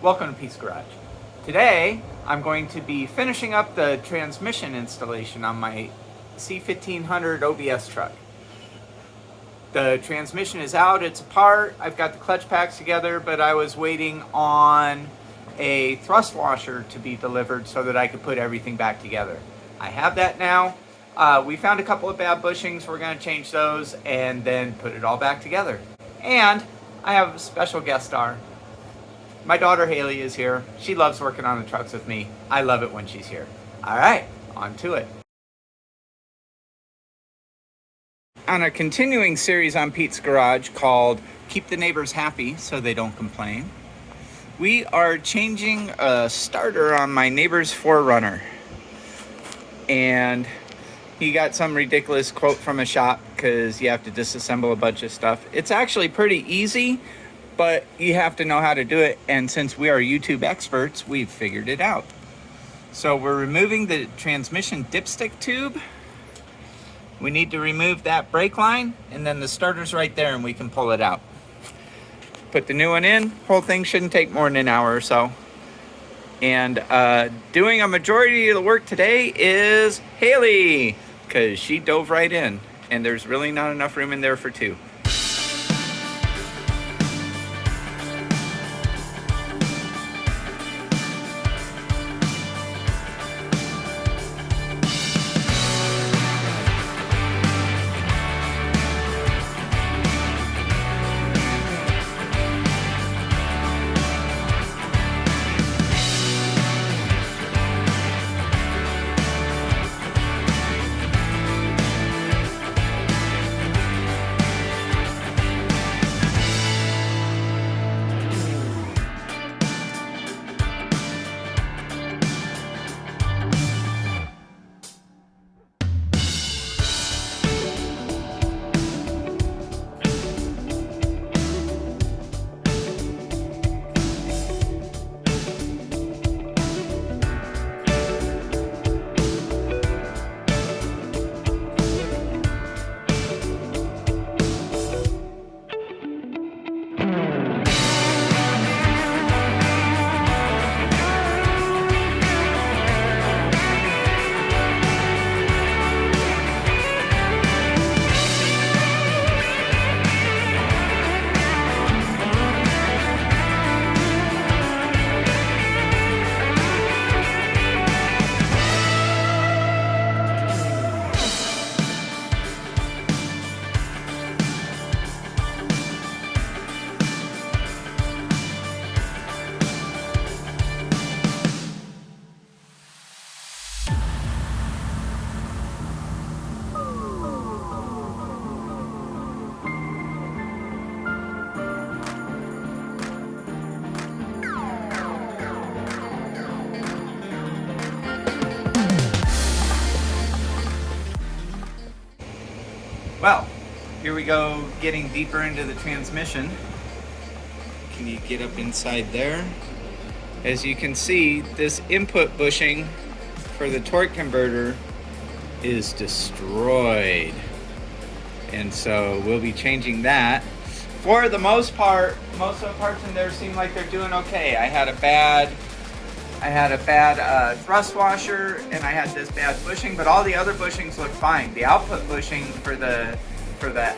Welcome to Pete's Garage. Today, I'm going to be finishing up the transmission installation on my C1500 OBS truck. The transmission is out, it's apart, I've got the clutch packs together, but I was waiting on a thrust washer to be delivered so that I could put everything back together. I have that now. We found a couple of bad bushings, we're going to change those and then put it all back together. And I have a special guest star. My daughter Haley is here. She loves working on the trucks with me. I love it when she's here. All right, on to it. On a continuing series on Pete's Garage called Keep the Neighbors Happy So They Don't Complain, we are changing a starter on my neighbor's 4Runner. And he got some ridiculous quote from a shop because you have to disassemble a bunch of stuff. It's actually pretty easy, but you have to know how to do it, and since we are YouTube experts, we've figured it out. So we're removing the transmission dipstick tube. We need to remove that brake line, and then the starter's right there and we can pull it out. Put the new one in, whole thing shouldn't take more than an hour or so. And doing a majority of the work today is Haley, because she dove right in, and there's really not enough room in there for two. Well, here we go, getting deeper into the transmission. Can you get up inside there? As you can see, this input bushing for the torque converter is destroyed. And so we'll be changing that. For the most part, most of the parts in there seem like they're doing okay. I had a bad thrust washer, and I had this bad bushing, but all the other bushings look fine. The output bushing for the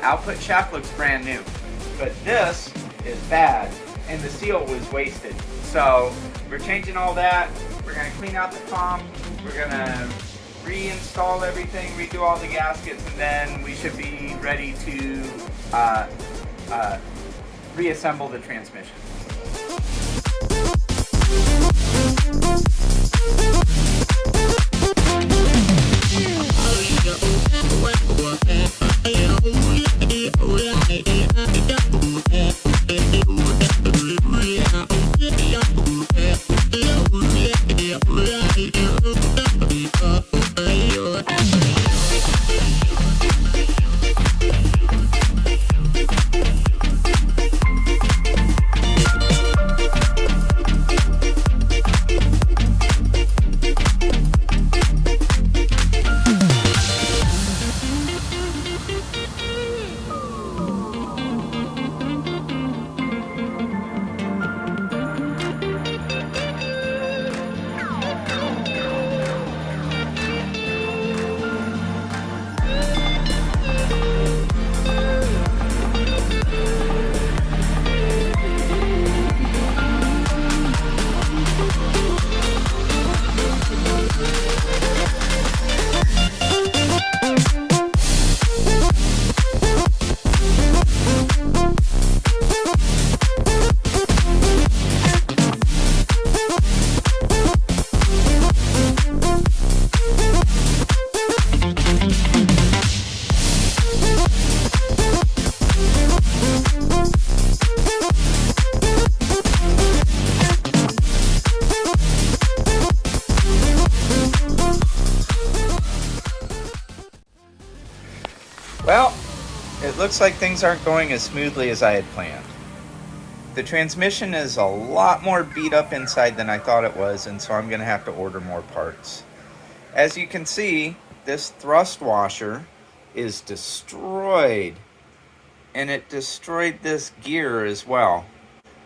output shaft looks brand new, but this is bad, and the seal was wasted. So we're changing all that. We're gonna clean out the comm. We're gonna reinstall everything, redo all the gaskets, and then we should be ready to reassemble the transmission. looks like things aren't going as smoothly as I had planned. The transmission is a lot more beat up inside than I thought it was, and so I'm going to have to order more parts. As you can see, this thrust washer is destroyed, and it destroyed this gear as well.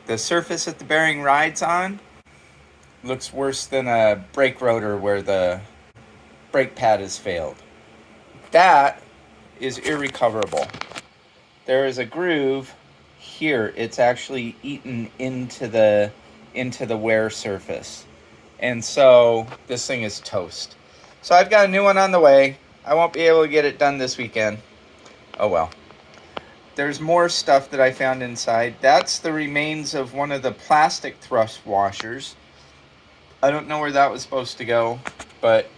The surface that the bearing rides on looks worse than a brake rotor where the brake pad has failed. That is irrecoverable. There is a groove here. It's actually eaten into the wear surface, and so this thing is toast. So I've got a new one on the way. I won't be able to get it done this weekend. Oh well. There's more stuff that I found inside. That's the remains of one of the plastic thrust washers. I don't know where that was supposed to go, but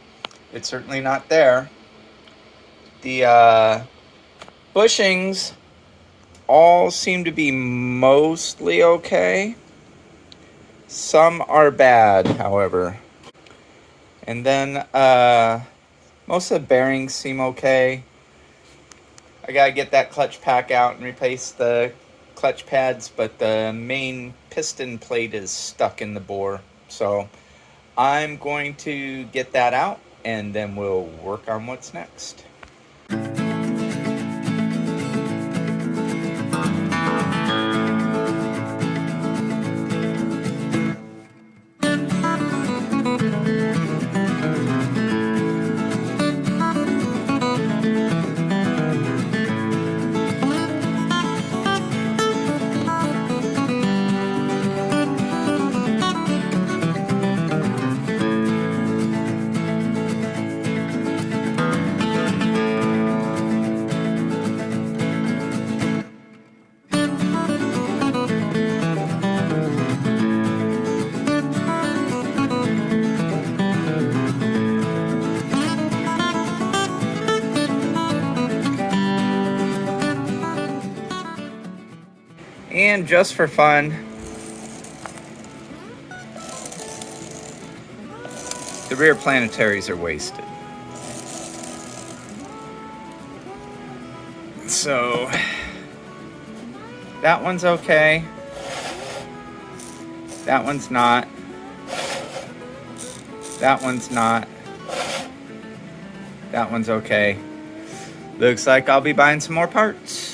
it's certainly not there. The bushings all seem to be mostly okay. Some are bad, however. And then most of the bearings seem okay. I gotta get that clutch pack out and replace the clutch pads, but the main piston plate is stuck in the bore. So I'm going to get that out, and then we'll work on what's next. And just for fun, the rear planetaries are wasted. So that one's okay. That one's not. That one's not. That one's okay. Looks like I'll be buying some more parts.